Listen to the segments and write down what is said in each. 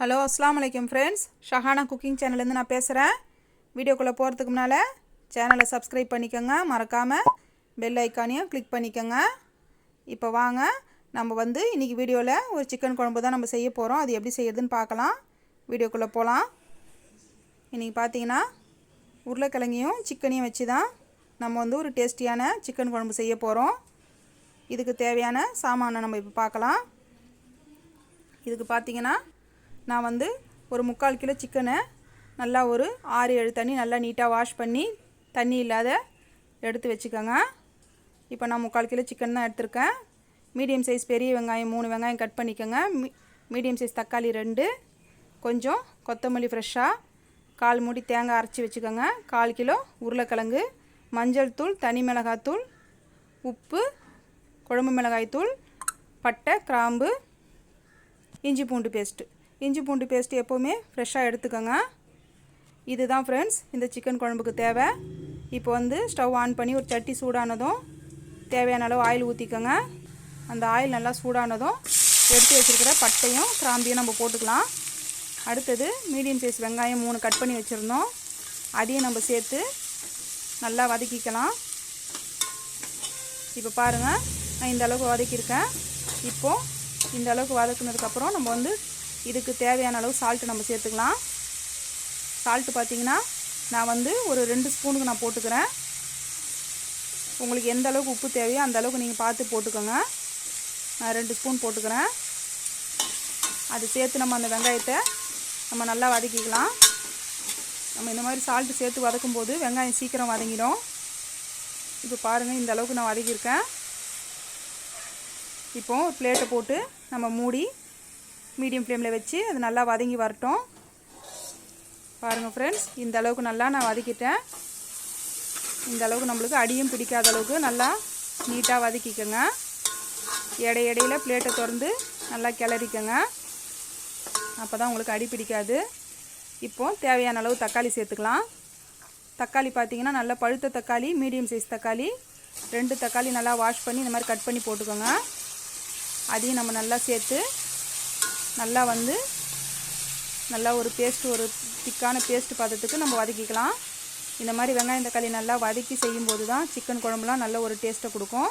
Hello அஸ்ஸலாமு அலைக்கும் friends, Shahana cooking சேனல்லேருந்து நான் பேசுகிறேன். வீடியோக்குள்ளே போகிறதுக்கு முன்னால் சேனலை சப்ஸ்கிரைப் பண்ணிக்கோங்க, மறக்காமல் பெல் ஐக்கானையும் கிளிக் பண்ணிக்கோங்க. இப்போ வாங்க, நம்ம இன்றைக்கி வீடியோவில் ஒரு சிக்கன் குழம்பு தான் நம்ம செய்ய போகிறோம். அது எப்படி செய்யறதுன்னு பார்க்கலாம். வீடியோக்குள்ளே போகலாம். இன்றைக்கி பார்த்தீங்கன்னா உருளைக்கிழங்கையும் சிக்கனையும் வச்சு தான் நம்ம ஒரு டேஸ்டியான சிக்கன் குழம்பு செய்ய போகிறோம். இதுக்கு தேவையான சாமானை நம்ம இப்போ பார்க்கலாம். இதுக்கு பார்த்தீங்கன்னா நான் ஒரு 3/4 கிலோ சிக்கனை நல்லா ஒரு 6-7 தண்ணி நல்லா நீட்டாக வாஷ் பண்ணி தண்ணி இல்லாத எடுத்து வச்சுக்கோங்க. இப்போ நான் 3/4 கிலோ சிக்கன் தான் எடுத்திருக்கேன். மீடியம் சைஸ் பெரிய வெங்காயம் 3 வெங்காயம் கட் பண்ணிக்கோங்க. மீடியம் சைஸ் தக்காளி 2, கொஞ்சம் கொத்தமல்லி ஃப்ரெஷ்ஷாக 1/4 மூடி தேங்காய் அரைச்சி வச்சுக்கோங்க. 1/4 கிலோ உருளைக்கிழங்கு, மஞ்சள் தூள், தனி மிளகாத்தூள், உப்பு, குழம்பு மிளகாய்த்தூள், பட்டை, கிராம்பு, இஞ்சி பூண்டு பேஸ்ட்டு எப்போவுமே ஃப்ரெஷ்ஷாக எடுத்துக்கோங்க. இதுதான் ஃப்ரெண்ட்ஸ் இந்த சிக்கன் குழம்புக்கு தேவை. இப்போ ஸ்டவ் ஆன் பண்ணி ஒரு சட்டி சூடானதும் தேவையான அளவு ஆயில் ஊற்றிக்கோங்க. அந்த ஆயில் நல்லா சூடானதும் எடுத்து வச்சுருக்கிற பட்டையும் கிராம்பையும் நம்ம போட்டுக்கலாம். அடுத்தது மீடியம் சைஸ் வெங்காயம் 3 கட் பண்ணி வச்சுருந்தோம். அதையும் நம்ம சேர்த்து நல்லா வதக்கிக்கலாம். இப்போ பாருங்கள், நான் இந்த அளவுக்கு வதக்கியிருக்கேன். இப்போது இந்த அளவுக்கு வதக்குனதுக்கப்புறம் நம்ம இதுக்கு தேவையான அளவு சால்ட்டு நம்ம சேர்த்துக்கலாம். சால்ட்டு பார்த்திங்கன்னா நான் ஒரு 2 ஸ்பூனுக்கு நான் போட்டுக்கிறேன். உங்களுக்கு எந்த அளவுக்கு உப்பு தேவையோ அந்த அளவுக்கு நீங்கள் பார்த்து போட்டுக்கோங்க. நான் 2 ஸ்பூன் போட்டுக்கிறேன். அது சேர்த்து நம்ம அந்த வெங்காயத்தை நம்ம நல்லா வதக்கிக்கலாம். நம்ம இந்த மாதிரி சால்ட்டு சேர்த்து வதக்கும்போது வெங்காயம் சீக்கிரம் வதங்கிடும். இப்போ பாருங்கள், இந்த அளவுக்கு நான் வதக்கியிருக்கேன். இப்போது ஒரு பிளேட்டை போட்டு நம்ம மூடி மீடியம் ஃப்ளேமில் வச்சு அது நல்லா வதங்கி வரட்டும். பாருங்கள் ஃப்ரெண்ட்ஸ், இந்த அளவுக்கு நல்லா நான் வதக்கிட்டேன். இந்த அளவுக்கு நம்மளுக்கு அடியும் பிடிக்காத அளவுக்கு நல்லா நீட்டாக வதக்கிக்கோங்க. இடையில பிளேட்டை திறந்து நல்லா கிளறிக்கோங்க. அப்போ தான் உங்களுக்கு அடி பிடிக்காது. இப்போது தேவையான அளவு தக்காளி சேர்த்துக்கலாம். தக்காளி பார்த்திங்கன்னா நல்லா பழுத்த தக்காளி, மீடியம் சைஸ் தக்காளி 2 தக்காளி நல்லா வாஷ் பண்ணி இந்த மாதிரி கட் பண்ணி போட்டுக்கோங்க. அதையும் நம்ம நல்லா சேர்த்து நல்லா நல்லா ஒரு திக்கான பேஸ்ட் பதத்துக்கு நம்ம வதக்கிக்கலாம். இந்த மாதிரி வெங்காயம் தக்காளி நல்லா வதக்கி செய்யும்போது தான் சிக்கன் குழம்புலாம் நல்ல ஒரு டேஸ்ட்டை கொடுக்கும்.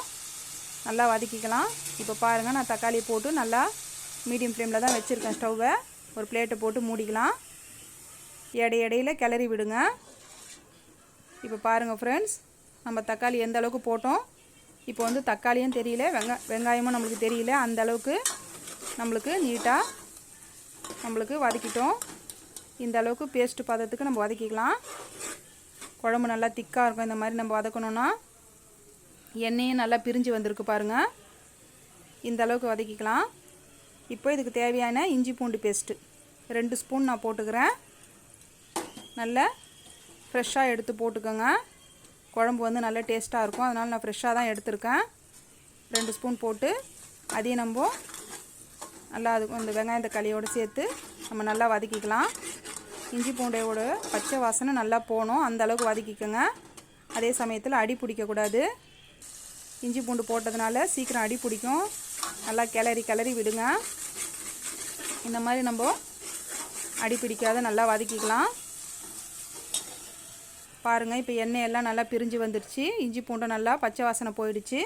நல்லா வதக்கிக்கலாம். இப்போ பாருங்கள், நான் தக்காளி போட்டு நல்லா மீடியம் ஃப்ளேமில் தான் வச்சுருக்கேன் ஸ்டவ்வை. ஒரு பிளேட்டை போட்டு மூடிக்கலாம். இடையில கிளறி விடுங்க. இப்போ பாருங்கள் ஃப்ரெண்ட்ஸ், நம்ம தக்காளி எந்த அளவுக்கு போட்டோம். இப்போ தக்காளியும் தெரியல, வெங்காயமும் நம்மளுக்கு தெரியல. அந்த அளவுக்கு நம்மளுக்கு நீட்டாக நம்மளுக்கு வதக்கிட்டோம். இந்த அளவுக்கு பேஸ்ட்டு பதத்துக்கு நம்ம வதக்கிக்கலாம். குழம்பு நல்லா திக்காக இருக்கும். இந்த மாதிரி நம்ம வதக்கணுன்னா எண்ணெயும் நல்லா பிரிஞ்சு வந்திருக்கு பாருங்கள். இந்த அளவுக்கு வதக்கிக்கலாம். இப்போ இதுக்கு தேவையான இஞ்சி பூண்டு பேஸ்ட்டு 2 ஸ்பூன் நான் போட்டுக்கிறேன். நல்லா ஃப்ரெஷ்ஷாக எடுத்து போட்டுக்கோங்க. குழம்பு நல்லா டேஸ்ட்டாக இருக்கும். அதனால் நான் ஃப்ரெஷ்ஷாக தான் எடுத்திருக்கேன். 2 ஸ்பூன் போட்டு அதையும் நம்ம நல்லா அந்த வெங்காயம் தக்காளியோடு சேர்த்து நம்ம நல்லா வதக்கிக்கலாம். இஞ்சி பூண்டையோட பச்சை வாசனை நல்லா போகணும். அந்த அளவுக்கு வதக்கிக்கோங்க. அதே சமயத்தில் அடி பிடிக்கக்கூடாது. இஞ்சி பூண்டு போட்டதுனால சீக்கிரம் அடி பிடிக்கும். நல்லா கிளறி விடுங்க. இந்த மாதிரி நம்ம அடி பிடிக்காத நல்லா வதக்கிக்கலாம். பாருங்கள், இப்போ எண்ணெய் எல்லாம் நல்லா பிரிஞ்சு வந்துடுச்சு. இஞ்சி பூண்டு நல்லா பச்சை வாசனை போயிடுச்சு.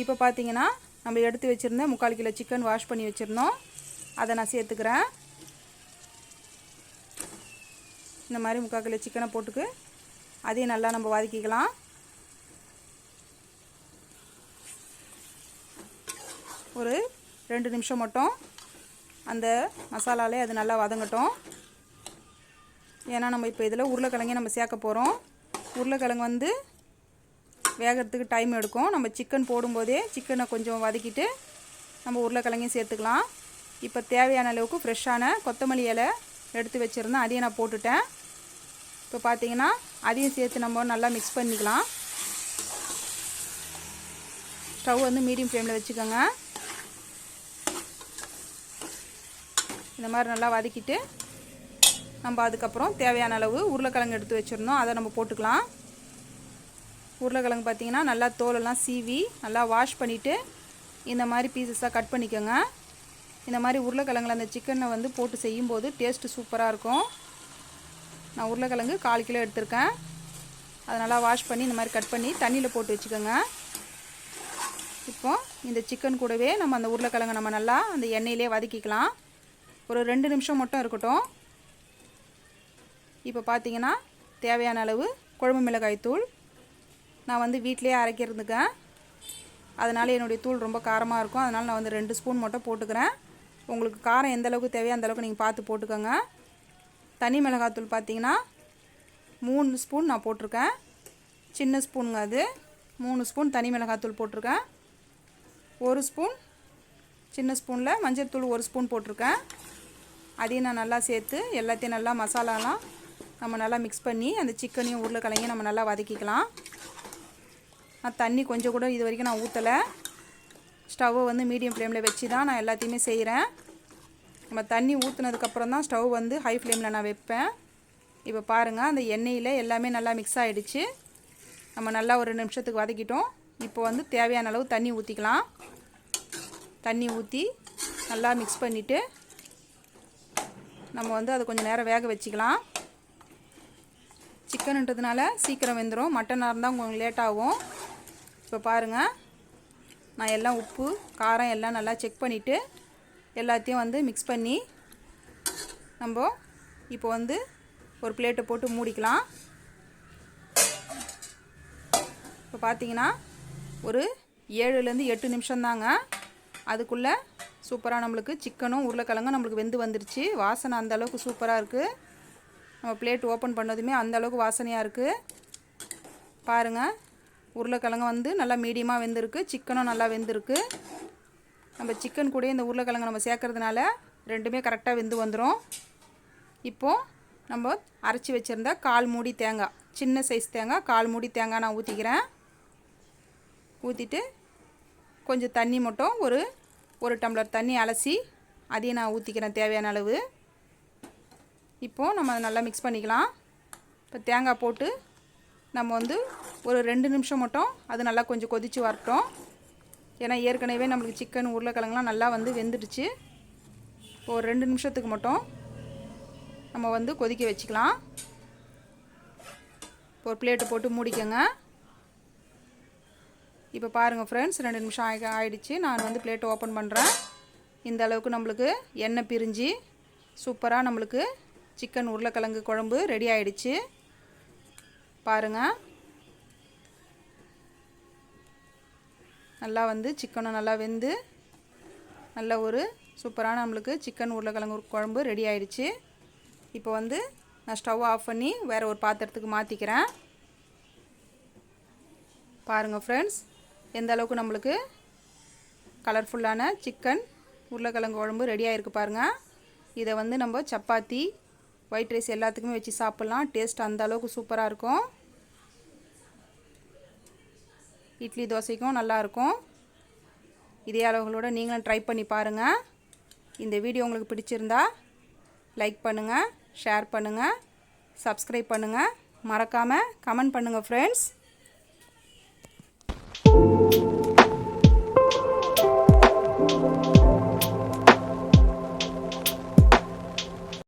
இப்போ பார்த்தீங்கன்னா நம்ம எடுத்து வச்சுருந்தேன் 3/4 கிலோ சிக்கன் வாஷ் பண்ணி வச்சுருந்தோம். அதை நான் சேர்த்துக்கிறேன். இந்த மாதிரி 3/4 கிலோ சிக்கனை போட்டுக்கு அதையும் நல்லா நம்ம வதக்கிக்கலாம். ஒரு 2 நிமிஷம் மட்டும் அந்த மசாலாலே அது நல்லா வதங்கட்டும். ஏன்னா நம்ம இப்போ இதில் உருளைக்கிழங்கே நம்ம சேர்க்க போகிறோம். உருளைக்கிழங்கு வேகிறதுக்கு டைம் எடுக்கும். நம்ம சிக்கன் போடும்போதே சிக்கனை கொஞ்சம் வதக்கிட்டு நம்ம உருளைக்கிழங்கையும் சேர்த்துக்கலாம். இப்போ தேவையான அளவுக்கு ஃப்ரெஷ்ஷான கொத்தமல்லி இலை எடுத்து வச்சுருந்தேன். அதையும் நான் போட்டுட்டேன். இப்போ பார்த்தீங்கன்னா அதையும் சேர்த்து நம்ம நல்லா மிக்ஸ் பண்ணிக்கலாம். ஸ்டவ் மீடியம் ஃப்ளேமில் வச்சுக்கோங்க. இந்த மாதிரி நல்லா வதக்கிட்டு நம்ம அதுக்கப்புறம் தேவையான அளவு உருளைக்கிழங்கு எடுத்து வச்சுருந்தோம். அதை நம்ம போட்டுக்கலாம். உருளைக்கிழங்கு பார்த்திங்கன்னா நல்லா தோலெல்லாம் சீவி நல்லா வாஷ் பண்ணிவிட்டு இந்த மாதிரி பீசஸாக கட் பண்ணிக்கோங்க. இந்த மாதிரி உருளைக்கிழங்குல அந்த சிக்கனை வந்து போட்டு செய்யும்போது டேஸ்ட்டு சூப்பராக இருக்கும். நான் உருளைக்கிழங்கு 1/4 கிலோ எடுத்திருக்கேன். அதை நல்லா வாஷ் பண்ணி இந்த மாதிரி கட் பண்ணி தண்ணியில் போட்டு வச்சுக்கோங்க. இப்போ இந்த சிக்கன் கூடவே நம்ம அந்த உருளைக்கிழங்கு நம்ம நல்லா அந்த எண்ணெயிலே வதக்கிக்கலாம். ஒரு 2 நிமிஷம் மட்டும் இருக்கட்டும். இப்போ பார்த்தீங்கன்னா தேவையான அளவு குழம்பு மிளகாய் தூள் நான் வந்து வீட்டிலேயே அரைக்கிறதுக்கேன். அதனால் என்னுடைய தூள் ரொம்ப காரமாக இருக்கும். அதனால் நான் வந்து 2 ஸ்பூன் மட்டும் போட்டுக்கிறேன். உங்களுக்கு காரம் எந்த அளவுக்கு தேவையோ அந்தளவுக்கு நீங்கள் பார்த்து போட்டுக்கோங்க. தனி மிளகாத்தூள் பார்த்தீங்கன்னா 3 ஸ்பூன் நான் போட்டிருக்கேன். சின்ன ஸ்பூனுங்க அது. 3 ஸ்பூன் தனி மிளகாத்தூள் போட்டிருக்கேன். 1 ஸ்பூன் சின்ன ஸ்பூனில் மஞ்சள் தூள் 1 ஸ்பூன் போட்டிருக்கேன். அதையும் நான் நல்லா சேர்த்து எல்லாத்தையும் நல்லா மசாலாலாம் நம்ம நல்லா மிக்ஸ் பண்ணி அந்த சிக்கனையும் உருளைக்கிழங்கையும் நம்ம நல்லா வதக்கிக்கலாம். நான் தண்ணி கொஞ்சம் கூட இது வரைக்கும் நான் ஊற்றலை. ஸ்டவ்வை வந்து மீடியம் ஃப்ளேமில் வச்சு தான் நான் எல்லாத்தையுமே செய்கிறேன். நம்ம தண்ணி ஊற்றுனதுக்கப்புறம் தான் ஸ்டவ் வந்து ஹை ஃப்ளேமில் நான் வைப்பேன். இப்போ பாருங்கள் அந்த எண்ணெயில் எல்லாமே நல்லா மிக்ஸ் ஆகிடுச்சு. நம்ம நல்லா ஒரு 2 நிமிஷத்துக்கு வதக்கிட்டோம். இப்போ வந்து தேவையான அளவு தண்ணி ஊற்றிக்கலாம். தண்ணி ஊற்றி நல்லா மிக்ஸ் பண்ணிவிட்டு நம்ம வந்து அதை கொஞ்சம் நேரம் வேக வச்சுக்கலாம். சிக்கனுன்றதுனால சீக்கிரம் வெந்துடும். மட்டனாக இருந்தால் உங்களுக்கு லேட் ஆகும். இப்போ பாருங்கள் நான் எல்லாம் உப்பு காரம் எல்லாம் நல்லா செக் பண்ணிவிட்டு எல்லாத்தையும் வந்து மிக்ஸ் பண்ணி நம்ம இப்போ வந்து ஒரு பிளேட்டை போட்டு மூடிக்கலாம். இப்போ பார்த்தீங்கன்னா ஒரு 7லேருந்து 8 நிமிஷம் தாங்க. அதுக்குள்ளே சூப்பராக நம்மளுக்கு சிக்கனும் உருளைக்கிழங்கும் நம்மளுக்கு வெந்து வந்துருச்சு. வாசனை அந்தளவுக்கு சூப்பராக இருக்குது. நம்ம பிளேட் ஓப்பன் பண்ணதுமே அந்தளவுக்கு வாசனையாக இருக்குது. பாருங்கள் உருளைக்கிழங்கு வந்து நல்லா மீடியமாக வெந்திருக்கு. சிக்கனும் நல்லா வெந்திருக்கு. நம்ம சிக்கன் கூட இந்த உருளைக்கிழங்கு நம்ம சேர்க்கறதுனால ரெண்டுமே கரெக்டாக வெந்து வந்துடும். இப்போது நம்ம அரைச்சி வச்சுருந்த 1/4 மூடி தேங்காய், சின்ன சைஸ் தேங்காய் 1/4 மூடி தேங்காய் நான் ஊற்றிக்கிறேன். ஊற்றிட்டு கொஞ்சம் தண்ணி மட்டும் ஒரு டம்ளர் தண்ணி அலசி அதையும் நான் ஊற்றிக்கிறேன் தேவையான அளவு. இப்போது நம்ம அதை நல்லா மிக்ஸ் பண்ணிக்கலாம். இப்போ தேங்காய் போட்டு நம்ம வந்து ஒரு 2 நிமிஷம் மட்டும் அது நல்லா கொஞ்சம் கொதித்து வரட்டும். ஏன்னா ஏற்கனவே நம்மளுக்கு சிக்கன் உருளைக்கிழங்குலாம் நல்லா வந்து வெந்துடுச்சு. இப்போ ஒரு 2 நிமிஷத்துக்கு மட்டும் நம்ம வந்து கொதிக்க வச்சுக்கலாம். இப்போ ஒரு பிளேட்டு போட்டு மூடிக்கோங்க. இப்போ பாருங்கள் ஃப்ரெண்ட்ஸ் 2 நிமிஷம் ஆகிடுச்சு. நான் வந்து பிளேட்டை ஓப்பன் பண்ணுறேன். இந்த அளவுக்கு நம்மளுக்கு எண்ணெய் பிரிஞ்சு சூப்பராக நம்மளுக்கு சிக்கன் உருளைக்கிழங்கு குழம்பு ரெடி ஆகிடுச்சு. பாருங்கள் நல்லா வந்து சிக்கனும் நல்லா வெந்து நல்ல ஒரு சூப்பரான நம்மளுக்கு சிக்கன் உருளைக்கிழங்கு குழம்பு ரெடி ஆகிடுச்சு. இப்போ வந்து நான் ஸ்டவ் ஆஃப் பண்ணி வேறு ஒரு பாத்திரத்துக்கு மாற்றிக்கிறேன். பாருங்கள் ஃப்ரெண்ட்ஸ் எந்த அளவுக்கு நம்மளுக்கு கலர்ஃபுல்லான சிக்கன் உருளைக்கிழங்கு குழம்பு ரெடி ஆகிருக்கு பாருங்கள். இதை வந்து நம்ம சப்பாத்தி ஒயிட் ரைஸ் எல்லாத்துக்குமே வச்சு சாப்பிட்லாம். டேஸ்ட் அந்த அளவுக்கு சூப்பராக இருக்கும். இட்லி தோசைக்கும் நல்லாயிருக்கும். இதே அளவுகளோடு நீங்களும் ட்ரை பண்ணி பாருங்கள். இந்த வீடியோ உங்களுக்கு பிடிச்சிருந்தா லைக் பண்ணுங்கள், ஷேர் பண்ணுங்கள், சப்ஸ்கிரைப் பண்ணுங்கள், மறக்காமல் கமெண்ட் பண்ணுங்கள் ஃப்ரெண்ட்ஸ்.